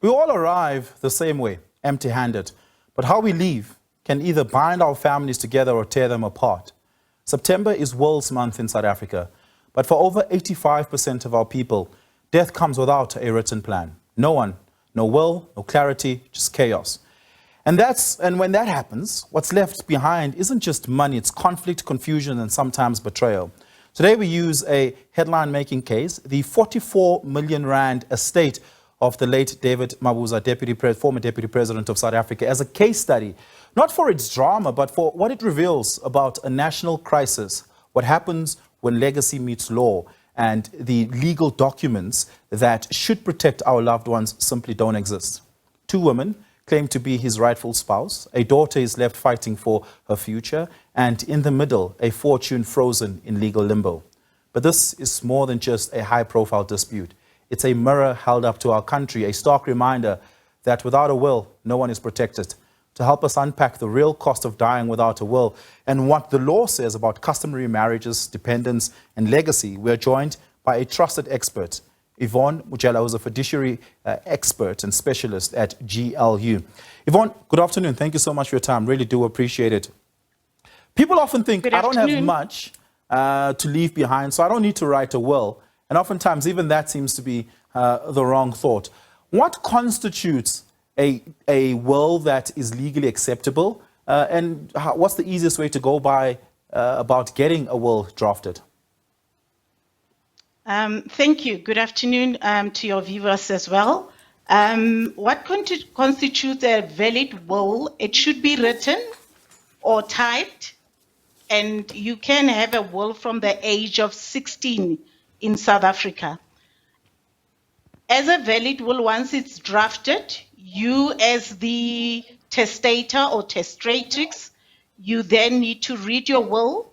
We all arrive the same way, empty-handed, but how we leave can either bind our families together or tear them apart. September is World's Month in South Africa, but for over 85% of our people, death comes without a written plan. No one, no will, no clarity, just chaos. And when that happens, what's left behind isn't just money, it's conflict, confusion, and sometimes betrayal. Today we use a headline-making case, the 44 million rand estate of the late David Mabuza, former Deputy President of South Africa, as a case study, not for its drama, but for what it reveals about a national crisis, what happens when legacy meets law, and the legal documents that should protect our loved ones simply don't exist. Two women claim to be his rightful spouse, a daughter is left fighting for her future, and in the middle, a fortune frozen in legal limbo. But this is more than just a high-profile dispute. It's a mirror held up to our country, a stark reminder that without a will, no one is protected. To help us unpack the real cost of dying without a will and what the law says about customary marriages, dependence, and legacy, we're joined by a trusted expert, Yvonne Mojela, who's a fiduciary expert and specialist at GLU. Yvonne, good afternoon. Thank you so much for your time. Really do appreciate it. People often think, I don't have much to leave behind, so I don't need to write a will. And oftentimes, even that seems to be the wrong thought. What constitutes a will that is legally acceptable? And what's the easiest way to go by about getting a will drafted? Thank you. Good afternoon to your viewers as well. What constitutes a valid will? It should be written or typed, and you can have a will from the age of 16 in South Africa. As a valid will, once it's drafted, you as the testator or testatrix, you then need to read your will,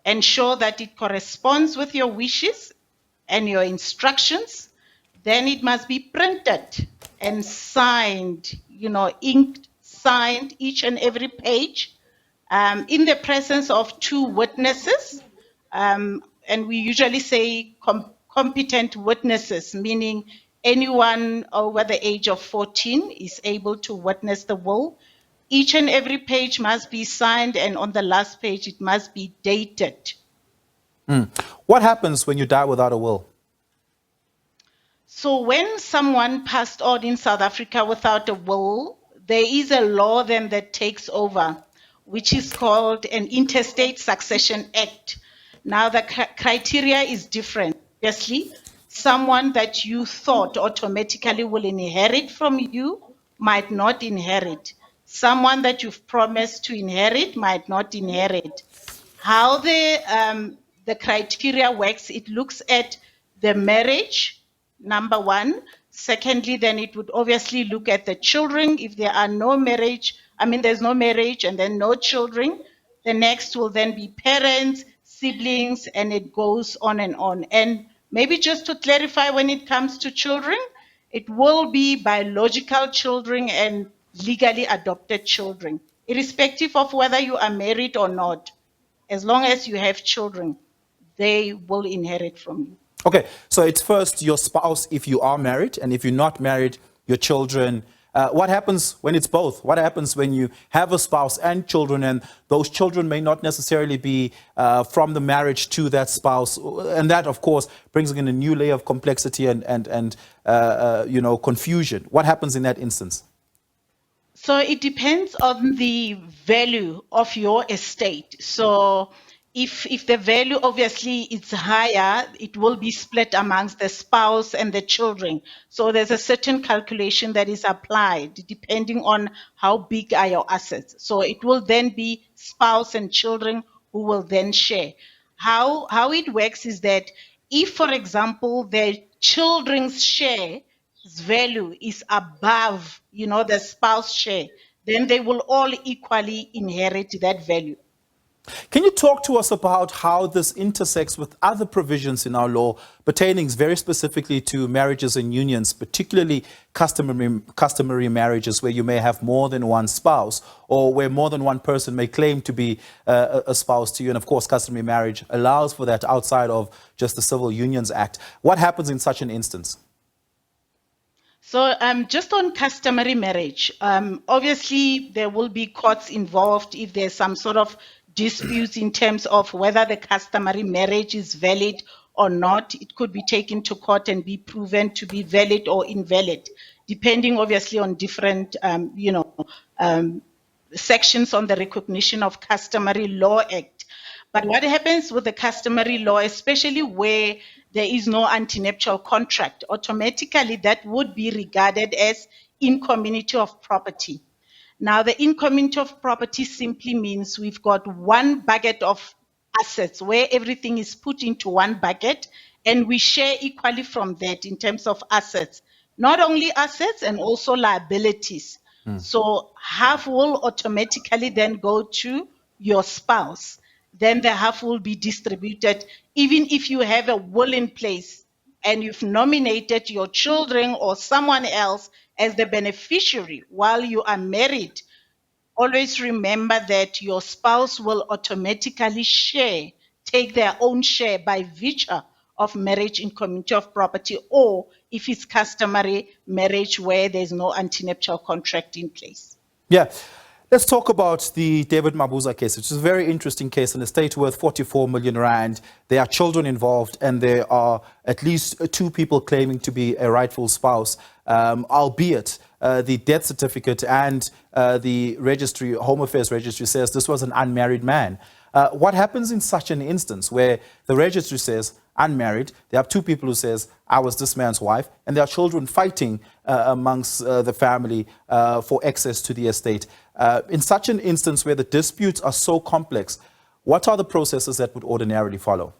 ensure that it corresponds with your wishes and your instructions. Then it must be printed and signed, inked, signed each and every page in the presence of two witnesses. And we usually say competent witnesses, meaning anyone over the age of 14 is able to witness the will. Each and every page must be signed, and on the last page, it must be dated. What happens when you die without a will? So when someone passed on in South Africa without a will, there is a law then that takes over, which is called an Intestate Succession Act. Now, the criteria is different. Obviously, someone that you thought automatically will inherit from you might not inherit. Someone that you've promised to inherit might not inherit. How the criteria works, it looks at the marriage, number one. Secondly, then it would obviously look at the children. If there are no marriage, there's no marriage and then no children, the next will then be parents, siblings, and it goes on and on. And maybe just to clarify, when it comes to children, it will be biological children and legally adopted children, irrespective of whether you are married or not. As long as you have children, they will inherit from you. Okay, so it's first your spouse if you are married, and if you're not married, your children. What happens when it's both? What happens when you have a spouse and children, and those children may not necessarily be from the marriage to that spouse? And that, of course, brings in a new layer of complexity and confusion. What happens in that instance? So it depends on the value of your estate. So if the value obviously is higher, it will be split amongst the spouse and the children. So there's a certain calculation that is applied depending on how big are your assets. So it will then be spouse and children who will then share. How it works is that if, for example, the children's share value is above, the spouse share, then they will all equally inherit that value. Can you talk to us about how this intersects with other provisions in our law pertaining very specifically to marriages and unions, particularly customary marriages where you may have more than one spouse or where more than one person may claim to be a spouse to you? And of course, customary marriage allows for that outside of just the Civil Unions Act. What happens in such an instance? So just on customary marriage, obviously there will be courts involved if there's some sort of disputes in terms of whether the customary marriage is valid or not. It could be taken to court and be proven to be valid or invalid, depending obviously on different, sections on the Recognition of Customary Law Act. But what happens with the customary law, especially where there is no antenuptial contract, automatically that would be regarded as in community of property. Now, the in community of property simply means we've got one bucket of assets where everything is put into one bucket and we share equally from that in terms of assets, not only assets and also liabilities. So half will automatically then go to your spouse. Then the half will be distributed. Even if you have a will in place and you've nominated your children or someone else as the beneficiary while you are married, always remember that your spouse will automatically take their own share by virtue of marriage in community of property, or if it's customary marriage where there's no antenuptial contract in place. Yeah. Let's talk about the David Mabuza case, which is a very interesting case, an estate worth 44 million rand. There are children involved, and there are at least two people claiming to be a rightful spouse, albeit the death certificate and the registry, Home Affairs Registry, says this was an unmarried man. What happens in such an instance where the registry says unmarried, there are two people who says I was this man's wife, and there are children fighting amongst the family for access to the estate? In such an instance where the disputes are so complex, what are the processes that would ordinarily follow?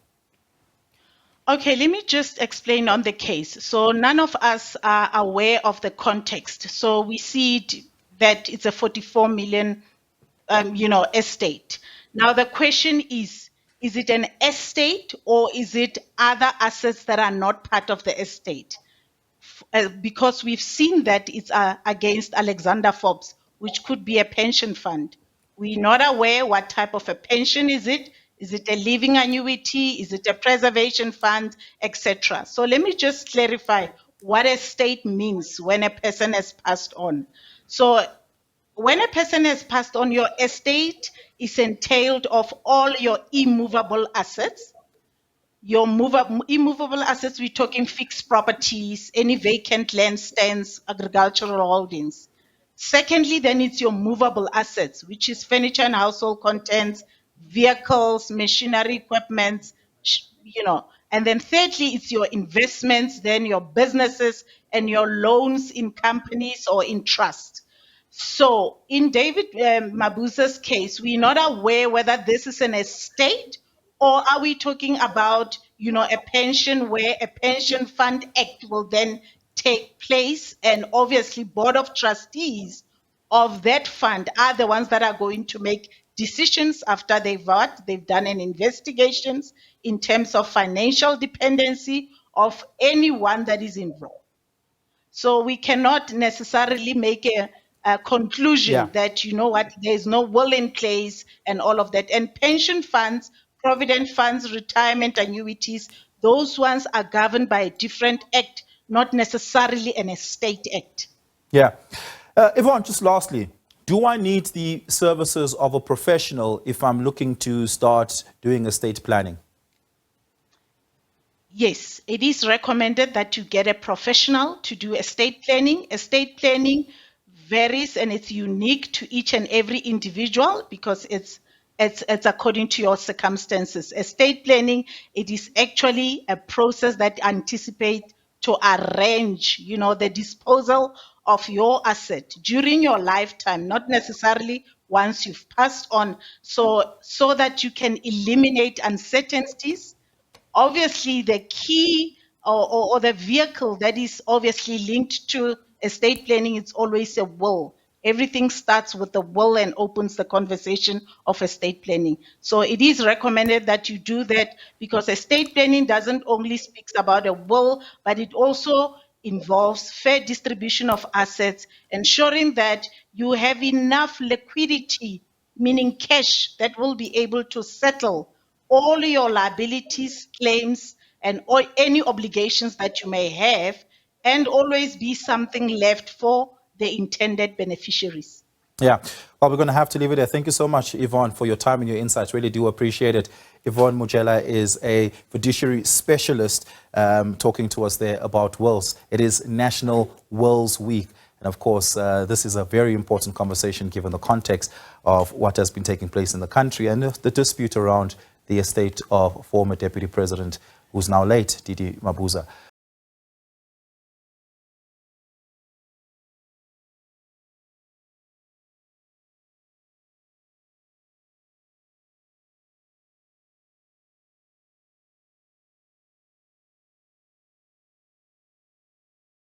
Okay, let me just explain on the case. So none of us are aware of the context. So we see that it's a 44 million, estate. Now the question is it an estate or is it other assets that are not part of the estate? Because we've seen that it's against Alexander Forbes, which could be a pension fund. We're not aware what type of a pension is it. Is it a living annuity? Is it a preservation fund, etc.? So let me just clarify what estate means when a person has passed on. So when a person has passed on, your estate is entailed of all your immovable assets. Your immovable assets, we're talking fixed properties, any vacant land stands, agricultural holdings. Secondly, then it's your movable assets, which is furniture and household contents, vehicles, machinery, equipment, And then thirdly, it's your investments, then your businesses and your loans in companies or in trust. So in David Mabuza's case, we're not aware whether this is an estate or are we talking about, a pension where a pension fund act will then take place, and obviously board of trustees of that fund are the ones that are going to make decisions after they've done an investigations in terms of financial dependency of anyone that is involved. So we cannot necessarily make a conclusion that, there's no will in place and all of that. And pension funds, provident funds, retirement annuities, those ones are governed by a different act, not necessarily an estate act. Yeah. Yvonne, just lastly, do I need the services of a professional if I'm looking to start doing estate planning? Yes, it is recommended that you get a professional to do estate planning. Estate planning varies and it's unique to each and every individual because it's according to your circumstances. Estate planning, it is actually a process that anticipates to arrange, the disposal of your asset during your lifetime, not necessarily once you've passed on, so that you can eliminate uncertainties. Obviously, the key or the vehicle that is obviously linked to estate planning is always a will. Everything starts with the will and opens the conversation of estate planning. So it is recommended that you do that because estate planning doesn't only speak about a will, but it also involves fair distribution of assets, ensuring that you have enough liquidity, meaning cash, that will be able to settle all your liabilities, claims, and any obligations that you may have, and always be something left for the intended beneficiaries. Yeah, well, we're going to have to leave it there. Thank you so much, Yvonne, for your time and your insights. Really do appreciate it. Yvonne Mojela is a fiduciary specialist talking to us there about wills. It is National Wills Week. And of course, this is a very important conversation given the context of what has been taking place in the country and the dispute around the estate of former Deputy President, who's now late, Didi Mabuza.